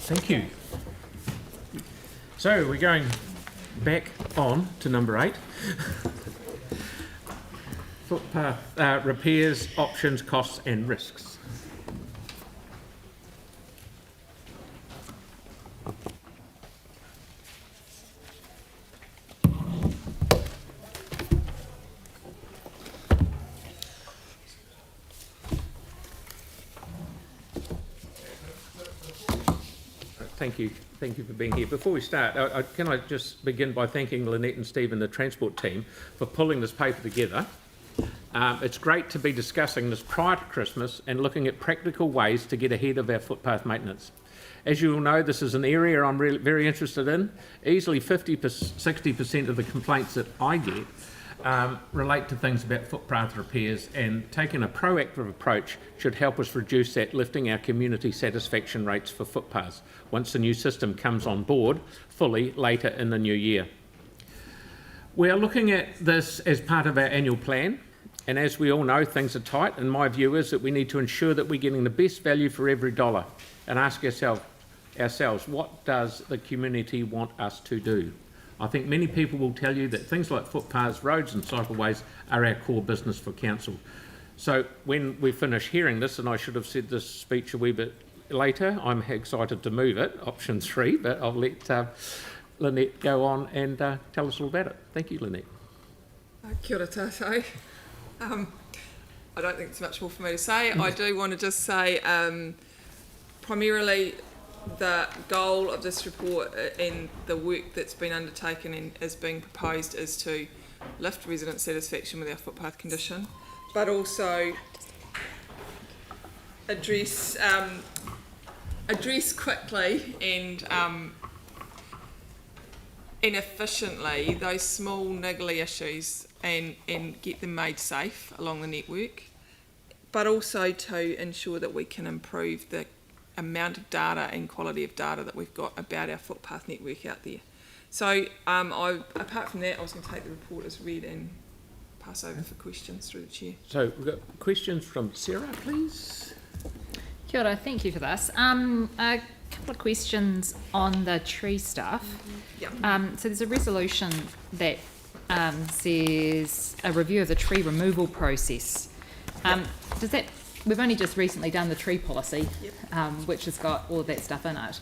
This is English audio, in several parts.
Thank you. So we're going back on to number 8. Footpath repairs, options, costs and risks. Thank you for being here. Before we start, can I just begin by thanking Lynette and Steve and the transport team for pulling this paper together. It's great to be discussing this prior to Christmas and looking at practical ways to get ahead of our footpath maintenance. As you all know, this is an area I'm really very interested in. Easily 60% of the complaints that I get relate to things about footpath repairs, and taking a proactive approach should help us reduce that, lifting our community satisfaction rates for footpaths once the new system comes on board fully later in the new year. We are looking at this as part of our annual plan, and as we all know, things are tight, and my view is that we need to ensure that we're getting the best value for every dollar and ask ourselves, what does the community want us to do? I think many people will tell you that things like footpaths, roads and cycleways are our core business for council. So when we finish hearing this, and I should have said this speech a wee bit later, I'm excited to move it, option 3, but I'll let Lynette go on and tell us all about it. Thank you, Lynette. Kia ora tātou. I don't think there's much more for me to say. I do want to just say primarily the goal of this report and the work that's been undertaken and is being proposed is to lift resident satisfaction with our footpath condition, but also address quickly and efficiently those small niggly issues and get them made safe along the network, but also to ensure that we can improve the amount of data and quality of data that we've got about our footpath network out there. So apart from that, I was going to take the report as read and pass over for questions through the chair. So we've got questions from Sarah, please. Kia ora, thank you for this. A couple of questions on the tree stuff. Yep. So there's a resolution that says a review of the tree removal process. Does that? We've only just recently done the tree policy, yep. Which has got all of that stuff in it.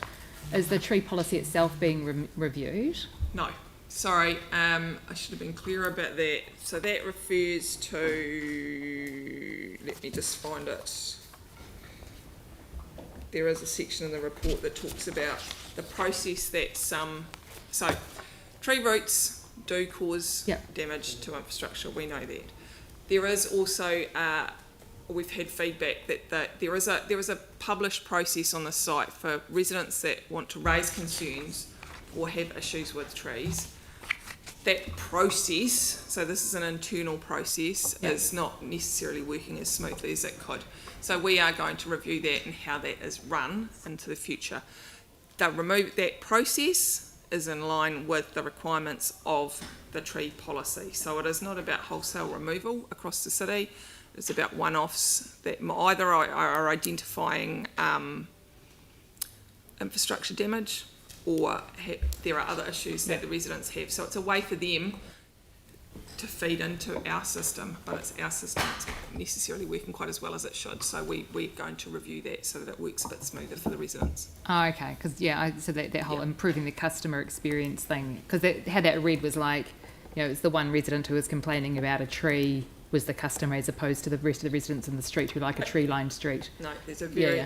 Is the tree policy itself being reviewed? No, sorry, I should have been clearer about that. So that refers to, let me just find it. There is a section in the report that talks about the process that so tree roots do cause yep. damage to infrastructure, we know that. There is also we've had feedback that there is a published process on the site for residents that want to raise concerns or have issues with trees. That process, so this is an internal process, yep. is not necessarily working as smoothly as it could. So we are going to review that and how that is run into the future. That process is in line with the requirements of the tree policy. So it is not about wholesale removal across the city. It's about one-offs that either are identifying infrastructure damage or there are other issues that the residents have. So it's a way for them to feed into our system, but it's our system that's not necessarily working quite as well as it should. So we're going to review that so that it works a bit smoother for the residents. Oh, okay, because so that whole improving the customer experience thing, because how that read was like, it's the one resident who was complaining about a tree was the customer as opposed to the rest of the residents in the street who like a tree-lined street. No, there's a very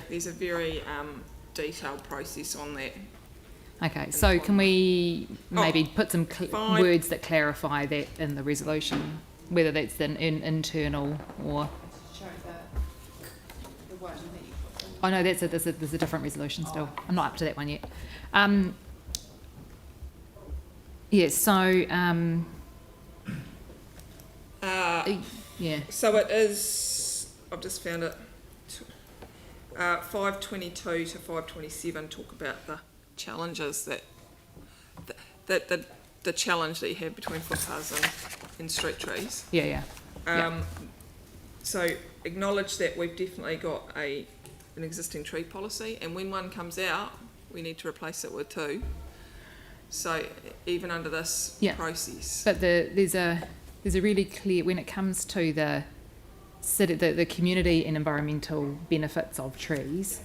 detailed process on that. Okay, so can we maybe put some words that clarify that in the resolution, whether that's an internal or... Show the wording that you put in. Oh no, there's a different resolution still. I'm not up to that one yet. So it is, I've just found it, 522 to 527 talk about the challenges the challenge that you have between footpaths and street trees. So acknowledge that we've definitely got an existing tree policy, and when one comes out, we need to replace it with 2. So even under this Yeah. process. But there's a really clear, when it comes to the community and environmental benefits of trees,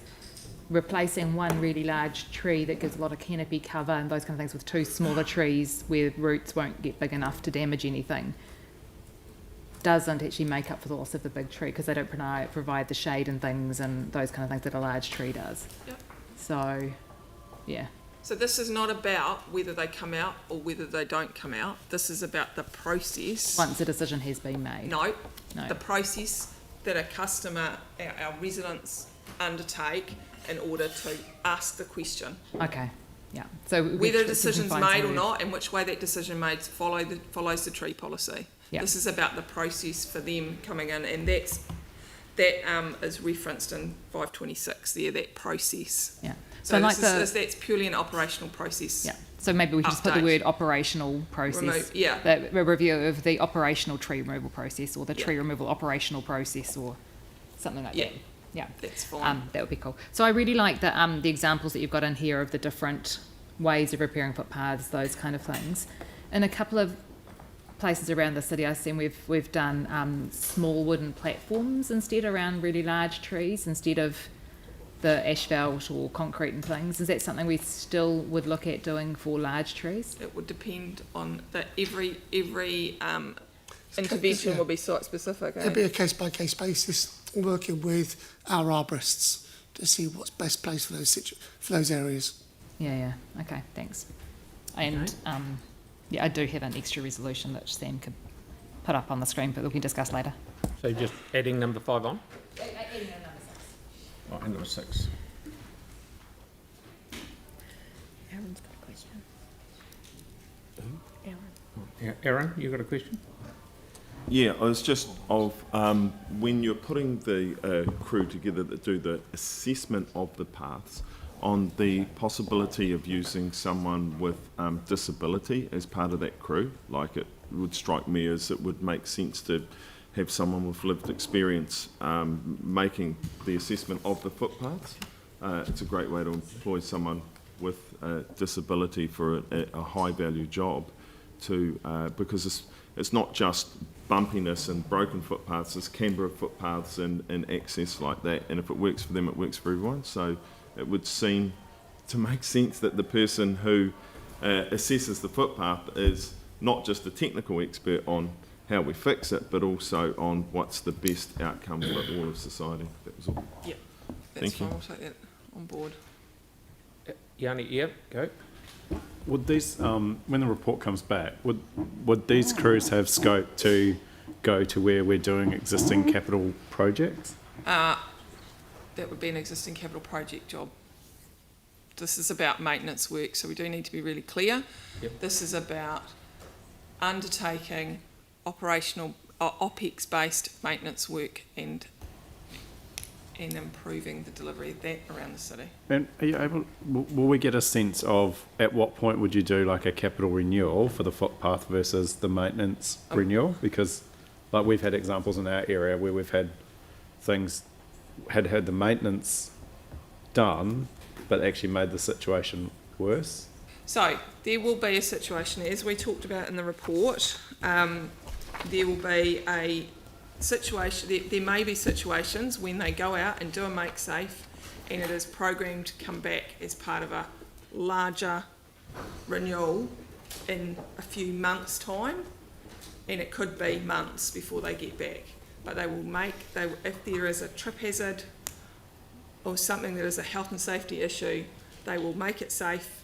replacing one really large tree that gives a lot of canopy cover and those kind of things with 2 smaller trees where roots won't get big enough to damage anything doesn't actually make up for the loss of the big tree, because they don't provide the shade and things and those kind of things that a large tree does. Yep. So, yeah. So this is not about whether they come out or whether they don't come out. This is about the process. Once a decision has been made. No, No. the process that a customer, our residents undertake in order to ask the question. Okay. Yeah. So Whether a we decision's can find made or somewhere- not, and which way that decision made follows the tree policy. Yeah. This is about the process for them coming in, and that is referenced in 526 there, that process. Yeah. So like that's purely an operational process. Yeah. So maybe we should just put the Update. word operational process. Yeah. A review of the operational tree removal process, or the tree removal operational process, or something like Yeah. that. Yeah. That's fine. That would be cool. So I really like the examples that you've got in here of the different ways of repairing footpaths, those kind of things. In a couple of places around the city, I've seen we've done small wooden platforms instead around really large trees instead of the asphalt or concrete and things. Is that something we still would look at doing for large trees? It would depend on that. Every intervention will be site specific. It'll be a case-by-case basis, working with our arborists to see what's best placed for those areas. Yeah. Okay. Thanks. And I do have an extra resolution that Sam could put up on the screen, but we can discuss later. So just adding number 5 on? Adding number 6. Oh, and number 6. Aaron's got a question. Aaron, you got a question? Yeah, I was just when you're putting the crew together that do the assessment of the paths, on the possibility of using someone with disability as part of that crew, like it would strike me as it would make sense to have someone with lived experience making the assessment of the footpaths. It's a great way to employ someone with a disability for a high value job, because it's not just bumpiness and broken footpaths, it's Canberra footpaths and access like that, and if it works for them, it works for everyone. So it would seem to make sense that the person who assesses the footpath is not just a technical expert on how we fix it, but also on what's the best outcome for all of society. That was all. Yeah, that's Thank fine. you. We'll take that on board. Yanni, yeah, go. Would these, when the report comes back, would these crews have scope to go to where we're doing existing capital projects? That would be an existing capital project job. This is about maintenance work, so we do need to be really clear. Yep. This is about undertaking operational, OPEX-based maintenance work and improving the delivery of that around the city. And are you able, will we get a sense of at what point would you do like a capital renewal for the footpath versus the maintenance renewal? Because like we've had examples in our area where we've had things, had the maintenance done, but actually made the situation worse. So there will be a situation, as we talked about in the report, there will be a situation, there may be situations when they go out and do a make safe and it is programmed to come back as part of a larger renewal in a few months' time, and it could be months before they get back. But they will if there is a trip hazard or something that is a health and safety issue, they will make it safe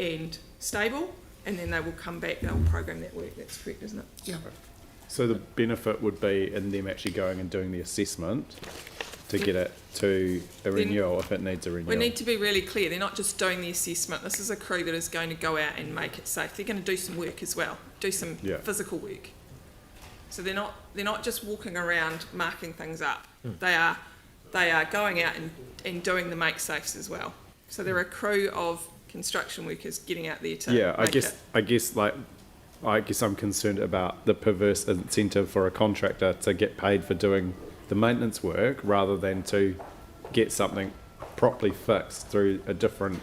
and stable, and then they will come back, they'll program that work. That's correct, isn't it? Yeah. So the benefit would be in them actually going and doing the assessment to get it to a renewal if it needs a renewal. We need to be really clear, they're not just doing the assessment. This is a crew that is going to go out and make it safe. They're going to do some work as well, do some physical work. So they're not just walking around marking things up. They are going out and doing the make safes as well. So they're a crew of construction workers getting out there to I guess I'm concerned about the perverse incentive for a contractor to get paid for doing the maintenance work rather than to get something properly fixed through a different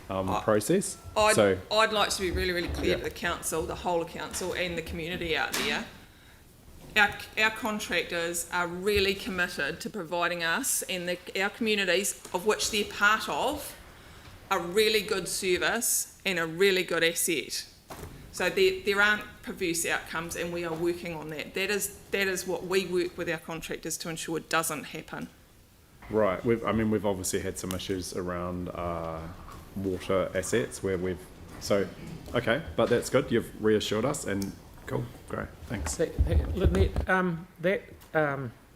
process. I'd like to be really, really clear to Yeah. the council, the whole of council and the community out there. Our contractors are really committed to providing us and our communities, of which they're part of, a really good service and a really good asset. So there aren't perverse outcomes, and we are working on that. That is what we work with our contractors to ensure doesn't happen. Right. We've obviously had some issues around water assets where okay, but that's good. You've reassured us, and cool, great, thanks. Lynette, that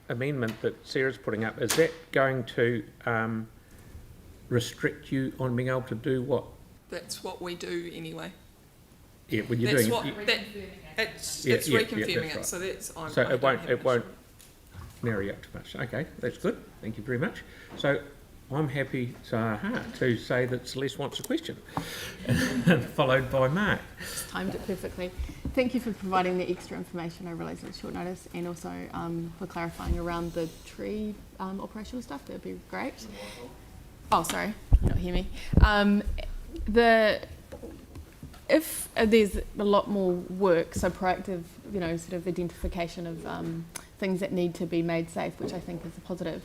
amendment that Sarah's putting up, is that going to restrict you on being able to do what? That's what we do anyway. Yeah, when you're That's doing what it's reconfirming that's it. So that's So it won't narrow you up too much. Okay, that's good. Thank you very much. So I'm happy to say that Celeste wants a question, followed by Mark. Just timed it perfectly. Thank you for providing the extra information. I realise it was short notice, and also for clarifying around the tree operational stuff. That would be great. Oh, sorry, you not hear me. If there's a lot more work, so proactive, sort of identification of things that need to be made safe, which I think is a positive,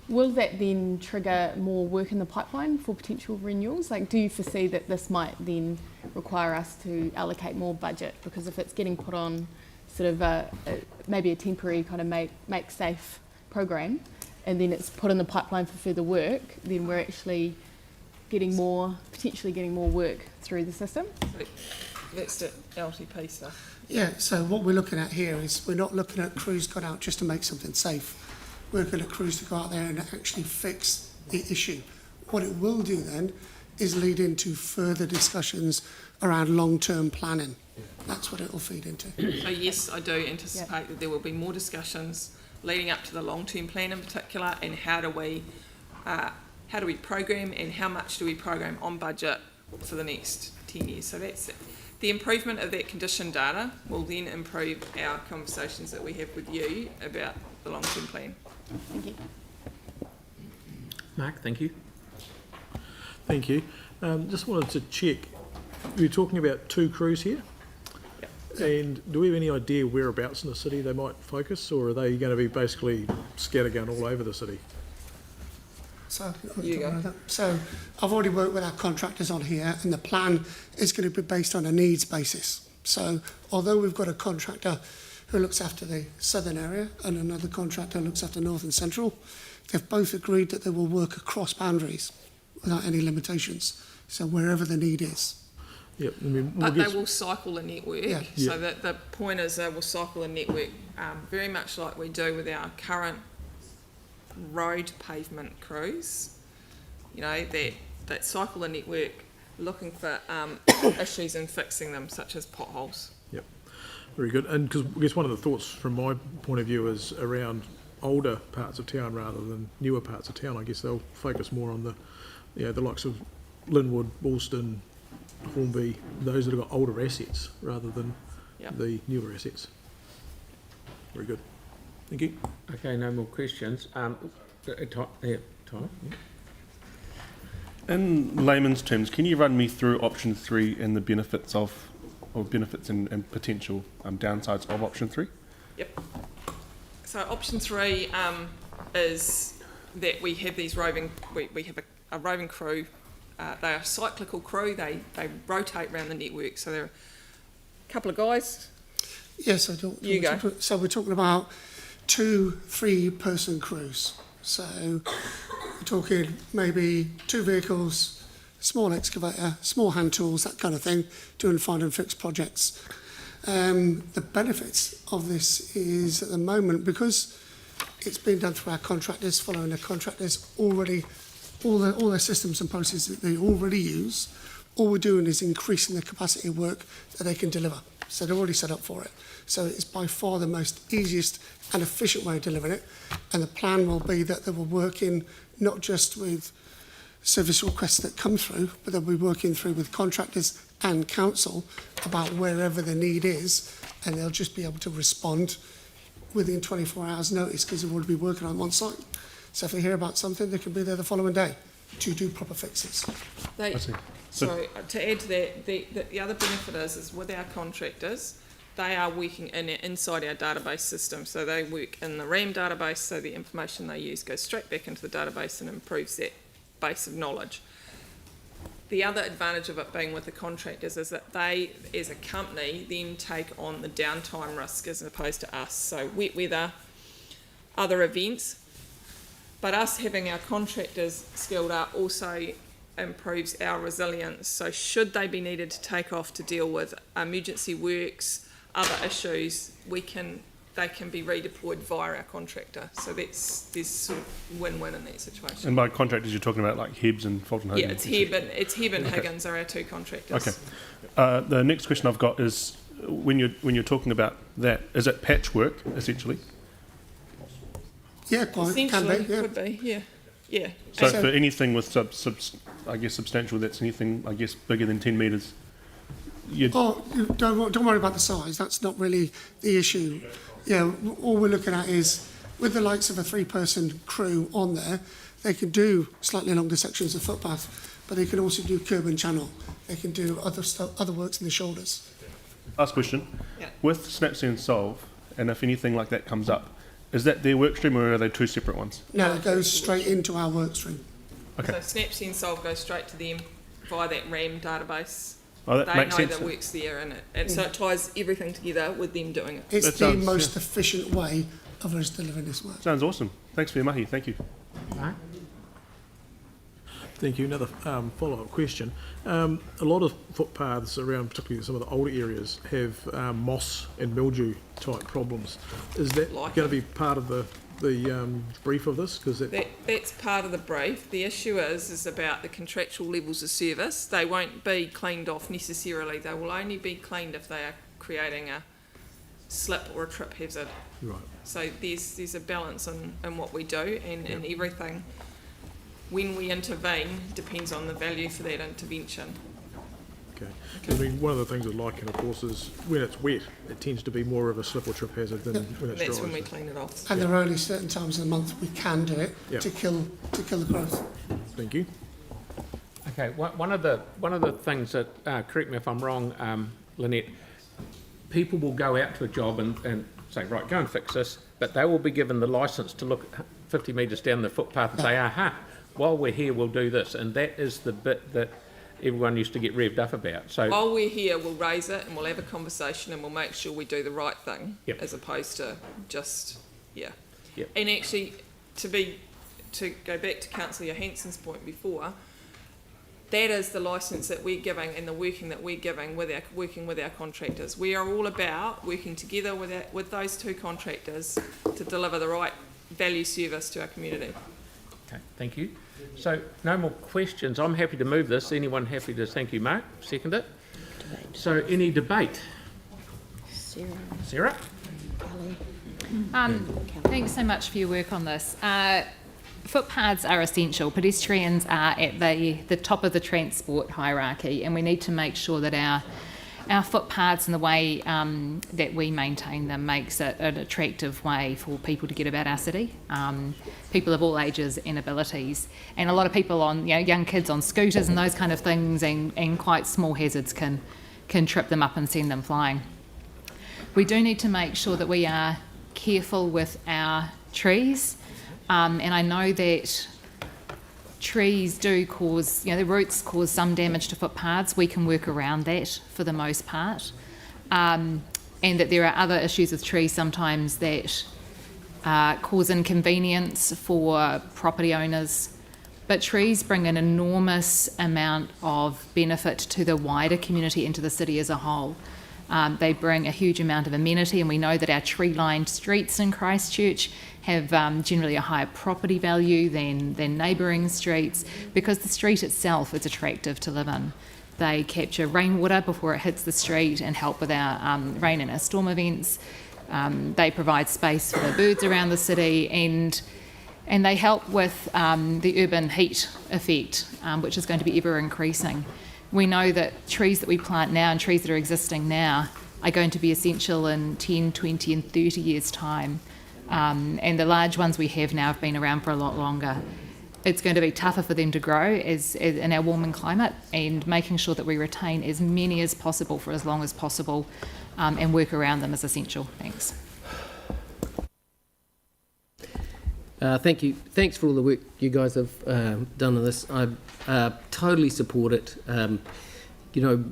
will that then trigger more work in the pipeline for potential renewals? Like, do you foresee that this might then require us to allocate more budget? Because if it's getting put on sort of maybe a temporary kind of make safe program, and then it's put in the pipeline for further work, then we're actually potentially getting more work through the system. That's the LTP stuff. Yeah, so what we're looking at here is we're not looking at crews got out just to make something safe. We're looking at crews to go out there and actually fix the issue. What it will do then is lead into further discussions around long-term planning. That's what it will feed into. So yes, I do anticipate that there will be more discussions leading up to the long-term plan in particular, and how do we program, and how much do we program on budget for the next 10 years. So that's it. The improvement of that condition data will then improve our conversations that we have with you about the long-term plan. Thank you. Mark, thank you. Thank you. Just wanted to check, you're talking about 2 crews here? Yep. And do we have any idea whereabouts in the city they might focus, or are they going to be basically scattergun all over the city? So, You go. so I've already worked with our contractors on here, and the plan is going to be based on a needs basis. So although we've got a contractor who looks after the southern area and another contractor who looks after north and central, they've both agreed that they will work across boundaries without any limitations, so wherever the need is. Yep. But they will cycle the network. Yeah. So that the point is they will cycle the network very much like we do with our current road pavement crews. That cycle the network, looking for issues and fixing them, such as potholes. Yep. Very good. And because I guess one of the thoughts from my point of view is around older parts of town rather than newer parts of town. I guess they'll focus more on the likes of Linwood, Woolston, Hornby, those that have got older assets rather than the newer assets. Very good. Thank you. Okay, no more questions. Tyler? Yeah. In layman's terms, can you run me through option 3 and the benefits and potential downsides of option 3? Yep. So option 3 is that we have these roving. We have a roving crew. They are a cyclical crew. They rotate around the network. So they're a couple of guys. Yes, so we're talking about 2 3-person crews. So we're talking maybe 2 vehicles, small excavator, small hand tools, that kind of thing, doing find and fix projects. The benefits of this is at the moment, because it's been done through our contractors, following the contractors already, all their systems and processes that they already use, all we're doing is increasing the capacity of work that they can deliver. So they're already set up for it. So it's by far the most easiest and efficient way of delivering it. And the plan will be that they will work in not just with service requests that come through, but they'll be working through with contractors and council about wherever the need is, and they'll just be able to respond within 24 hours notice because they'll already be working on one site. So if they hear about something, they can be there the following day. to do proper fixes. They, I see. so to add to that, the other benefit is with our contractors, they are working inside our database system. So they work in the RAM database, so the information they use goes straight back into the database and improves that base of knowledge. The other advantage of it being with the contractors is that they, as a company, then take on the downtime risk as opposed to us. So wet weather, other events, but us having our contractors skilled up also improves our resilience. So should they be needed to take off to deal with emergency works, other issues, they can be redeployed via our contractor. So there's sort of win-win in that situation. And by contractors, you're talking about like Hibbs and Fulton Hogan? Yeah, it's Heb and Higgins are our two contractors. Okay. The next question I've got is, when you're talking about that, is it patchwork, essentially? Yeah, quite, can Essentially, be, yeah. could be, yeah. Yeah. So So- for anything with substantial, that's anything, I guess, bigger than 10 metres, you'd... Oh, don't worry about the size, that's not really the issue. Yeah, all we're looking at is, with the likes of a 3-person crew on there, they can do slightly longer sections of footpath, but they can also do curb and channel. They can do other works in the shoulders. Last question. Yeah. With Snapsea and Solve, and if anything like that comes up, is that their work stream or are they two separate ones? No, it goes straight into our work stream. Okay. So Snapsea and Solve goes straight to them via that RAM database. Oh, that They makes know sense. the work's there and so it ties everything together with them doing it. It's That the sounds- most efficient way of us delivering this work. Sounds awesome. Thanks for your mahi. Thank you. Mark? Thank you. Another follow-up question. A lot of footpaths around, particularly some of the older areas, have moss and mildew type problems. Is that Like going to be part of the brief of this? Because That's part of the brief. The issue is about the contractual levels of service. They won't be cleaned off necessarily. They will only be cleaned if they are creating a slip or a trip hazard. right. So there's a balance in what we do and everything. When we intervene depends on the value for that intervention. Okay. I mean, one of the things I like, of course, is when it's wet, it tends to be more of a slip or trip hazard than when it's That's dry. when we clean it off. And there are only certain times of the month we can do it Yeah. to kill the growth. Thank you. Okay, one of the things that, correct me if I'm wrong, Lynette, people will go out to a job and say, right, go and fix this, but they will be given the licence to look 50 metres down the footpath and say, aha, while we're here, we'll do this. And that is the bit that everyone used to get revved up about. So While we're here, we'll raise it and we'll have a conversation and we'll make sure we do the right thing, Yep. as opposed to just, yeah. Yep. And actually, to go back to Councillor Johansson's point before, that is the licence that we're giving and the working that we're giving working with our contractors. We are all about working together with those two contractors to deliver the right value service to our community. okay, thank you. So no more questions. I'm happy to move this. Anyone happy to? Thank you, Mark. Second it. So any debate? Sarah? Thanks so much for your work on this. Footpaths are essential. Pedestrians are at the top of the transport hierarchy, and we need to make sure that our footpaths and the way that we maintain them makes it an attractive way for people to get about our city, people of all ages and abilities. And a lot of people on, young kids on scooters and those kind of things, and quite small hazards can trip them up and send them flying. We do need to make sure that we are careful with our trees. And I know that trees do cause, the roots cause some damage to footpaths. We can work around that for the most part. And that there are other issues with trees sometimes that cause inconvenience for property owners. But trees bring an enormous amount of benefit to the wider community and to the city as a whole. They bring a huge amount of amenity, and we know that our tree-lined streets in Christchurch have generally a higher property value than neighbouring streets, because the street itself is attractive to live in. They capture rainwater before it hits the street and help with our rain and our storm events. They provide space for the birds around the city, and they help with the urban heat effect, which is going to be ever increasing. We know that trees that we plant now and trees that are existing now are going to be essential in 10, 20 and 30 years' time. And the large ones we have now have been around for a lot longer. it's going to be tougher for them to grow as in our warming climate, and making sure that we retain as many as possible for as long as possible, and work around them is essential. Thanks. Thank you. Thanks for all the work you guys have done on this. I totally support it. You know,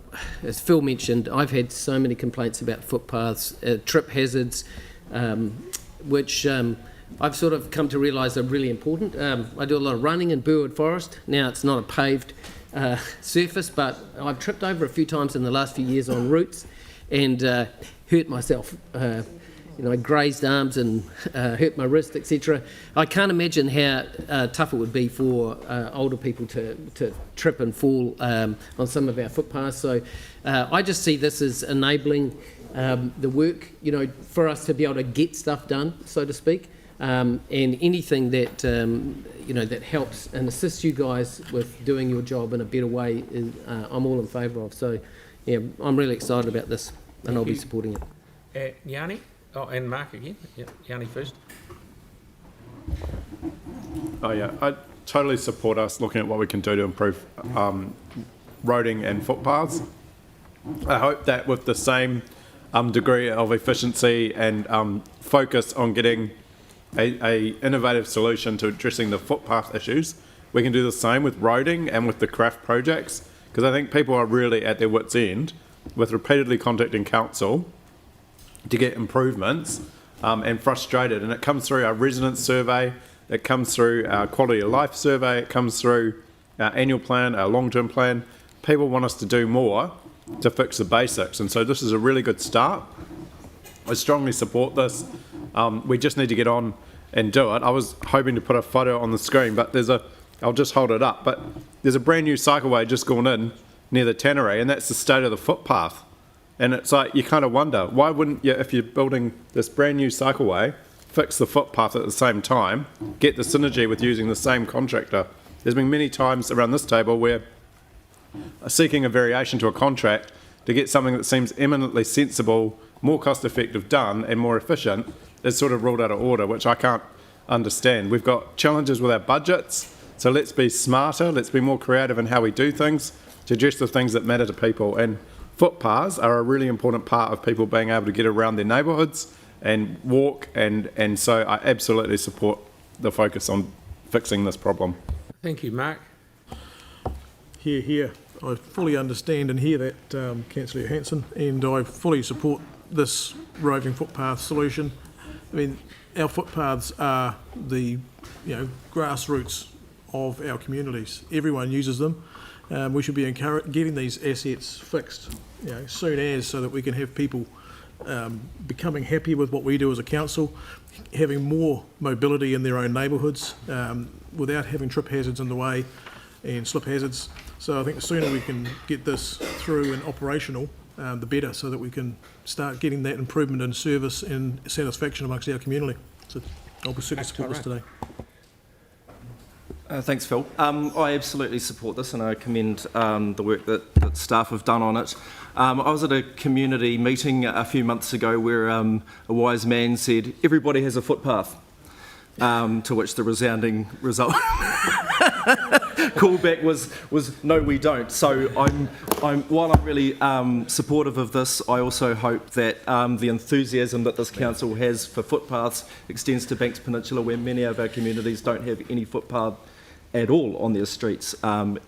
as Phil mentioned, I've had so many complaints about footpaths, trip hazards, which I've sort of come to realise are really important. I do a lot of running in Burwood Forest. Now it's not a paved surface, but I've tripped over a few times in the last few years on routes and hurt myself. You know, I grazed arms and hurt my wrist, etc. I can't imagine how tough it would be for older people to trip and fall on some of our footpaths. So I just see this as enabling the work, you know, for us to be able to get stuff done, so to speak, and anything that you know that helps and assists you guys with doing your job in a better way, I'm all in favour of. So yeah, I'm really excited about this, and I'll be supporting it. Yanni? Oh, and Mark again. Yeah, Yanni first. Oh yeah, I totally support us looking at what we can do to improve roading and footpaths. I hope that with the same degree of efficiency and focus on getting a innovative solution to addressing the footpath issues, we can do the same with roading and with the craft projects, because I think people are really at their wits' end with repeatedly contacting council to get improvements and frustrated. And it comes through our residence survey, it comes through our quality of life survey, it comes through our annual plan, our long-term plan. People want us to do more to fix the basics. And so this is a really good start. I strongly support this. We just need to get on and do it. I was hoping to put a photo on the screen, but I'll just hold it up. But there's a brand new cycleway just gone in near the tannery, and that's the state of the footpath. And it's like, you kind of wonder, why wouldn't you, if you're building this brand new cycleway, fix the footpath at the same time, get the synergy with using the same contractor? There's been many times around this table where seeking a variation to a contract to get something that seems eminently sensible, more cost effective done and more efficient is sort of ruled out of order, which I can't understand. We've got challenges with our budgets, so let's be smarter, let's be more creative in how we do things to address the things that matter to people. And footpaths are a really important part of people being able to get around their neighbourhoods and walk, and so I absolutely support the focus on fixing this problem. Thank you, Mark. Here. I fully understand and hear that, Councillor Hanson, and I fully support this roving footpath solution. I mean, our footpaths are the grassroots of our communities. Everyone uses them. We should be getting these assets fixed, soon as, so that we can have people becoming happy with what we do as a council, having more mobility in their own neighbourhoods without having trip hazards in the way and slip hazards. So I think the sooner we can get this through and operational, the better, so that we can start getting that improvement in service and satisfaction amongst our community. So I'll certainly support this today. Thanks, Phil. I absolutely support this, and I commend the work that staff have done on it. I was at a community meeting a few months ago where a wise man said, "Everybody has a footpath," to which the resounding result callback was "No, we don't." So while I'm really supportive of this, I also hope that the enthusiasm that this council has for footpaths extends to Banks Peninsula, where many of our communities don't have any footpath at all on their streets, and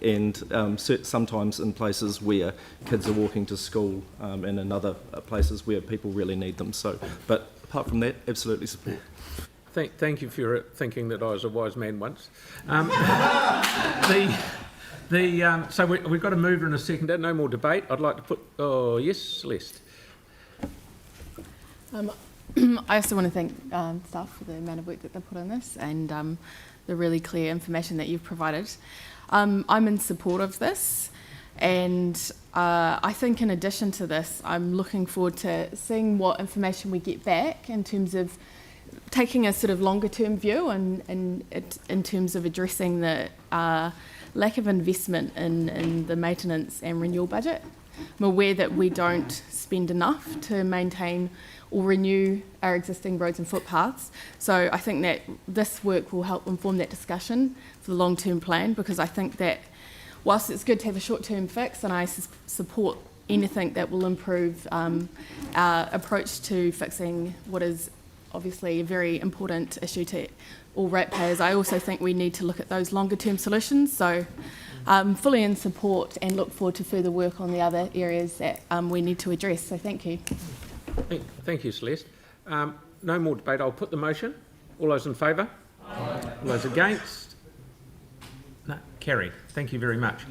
sometimes in places where kids are walking to school, and in other places where people really need them. So, but apart from that, absolutely support. Thank you for thinking that I was a wise man once. So we've got a mover and a seconder. No more debate. I'd like to put. Oh yes, Celeste. I also want to thank staff for the amount of work that they put in this, and the really clear information that you've provided. I'm in support of this, and I think in addition to this, I'm looking forward to seeing what information we get back in terms of taking a sort of longer term view, and in terms of addressing the lack of investment in the maintenance and renewal budget. I'm aware that we don't spend enough to maintain or renew our existing roads and footpaths. So I think that this work will help inform that discussion for the long-term plan, because I think that whilst it's good to have a short-term fix, and I support anything that will improve our approach to fixing what is obviously a very important issue to all ratepayers, I also think we need to look at those longer-term solutions. So I'm fully in support and look forward to further work on the other areas that we need to address. So thank you. Thank you, Celeste. No more debate. I'll put the motion. All those in favour? Aye. All those against? No, carried. Thank you very much.